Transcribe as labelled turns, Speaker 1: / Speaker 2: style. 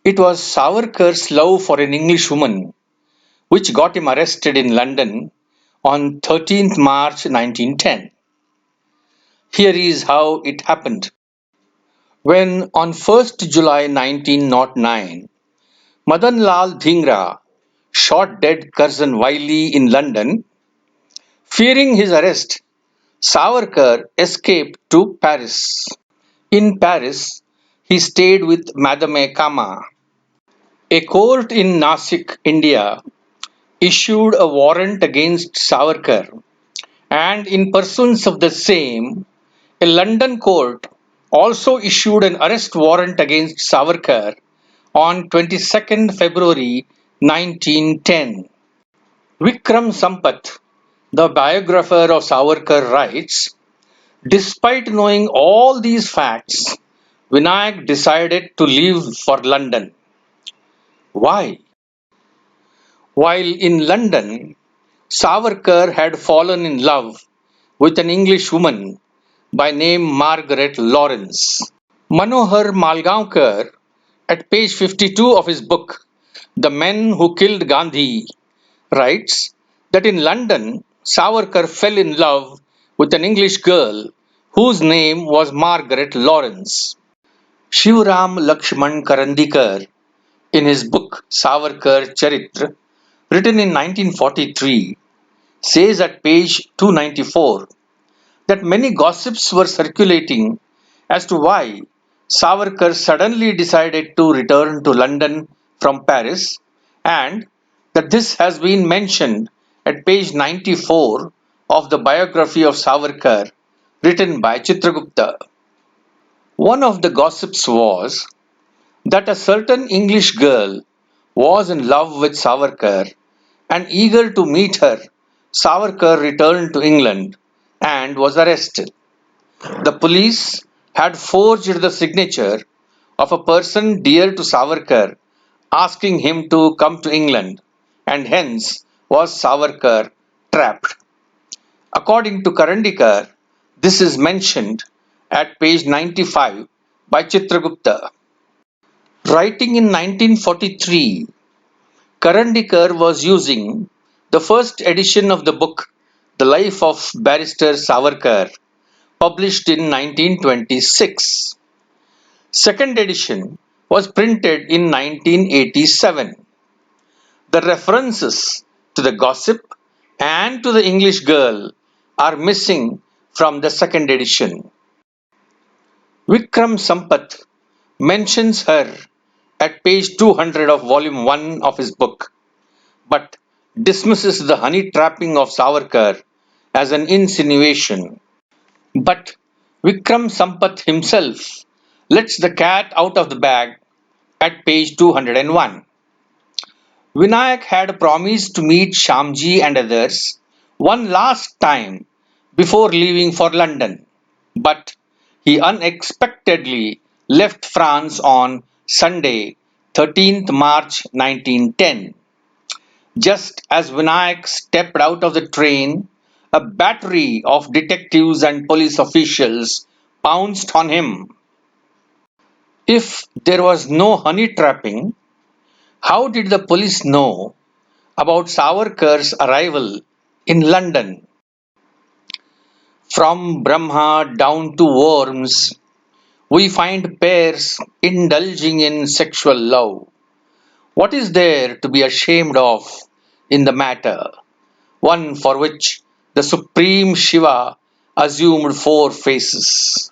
Speaker 1: It was Savarkar's love for an English woman which got him arrested in London on 13th March 1910. Here is how it happened. When on 1st July 1909, Madan Lal Dhingra shot dead Curzon Wiley in London, fearing his arrest, Savarkar escaped to Paris. In Paris, he stayed with Madame Kama. A court in Nasik, India, issued a warrant against Savarkar, and in pursuance of the same, a London court also issued an arrest warrant against Savarkar on 22nd February 1910. Vikram Sampath, the biographer of Savarkar, writes, despite knowing all these facts, Vinayak decided to leave for London. Why? While in London, Savarkar had fallen in love with an English woman by name Margaret Lawrence. Manohar Malgaonkar, at page 52 of his book, The Men Who Killed Gandhi, writes that in London, Savarkar fell in love with an English girl whose name was Margaret Lawrence. Shivram Lakshman Karandikar, in his book Savarkar Charitra, written in 1943, says at page 294 that many gossips were circulating as to why Savarkar suddenly decided to return to London from Paris, and that this has been mentioned at page 94 of the biography of Savarkar written by Chitragupta. One of the gossips was that a certain English girl was in love with Savarkar, and eager to meet her, Savarkar returned to England and was arrested. The police had forged the signature of a person dear to Savarkar asking him to come to England, and hence was Savarkar trapped. According to Karandikar, this is mentioned at page 95 by Chitragupta. Writing in 1943, Karandikar was using the first edition of the book The Life of Barrister Savarkar, published in 1926. Second edition was printed in 1987. The references to the gossip and to the English girl are missing from the second edition. Vikram Sampath mentions her at page 200 of volume 1 of his book, but dismisses the honey trapping of Savarkar as an insinuation. But Vikram Sampath himself lets the cat out of the bag at page 201. Vinayak had promised to meet Shamji and others one last time before leaving for London, but he unexpectedly left France on Sunday, 13th March 1910. Just as Vinayak stepped out of the train, a battery of detectives and police officials pounced on him. If there was no honey trapping, how did the police know about Savarkar's arrival in London? From Brahma down to worms, we find pairs indulging in sexual love. What is there to be ashamed of in the matter? One for which the Supreme Shiva assumed four faces.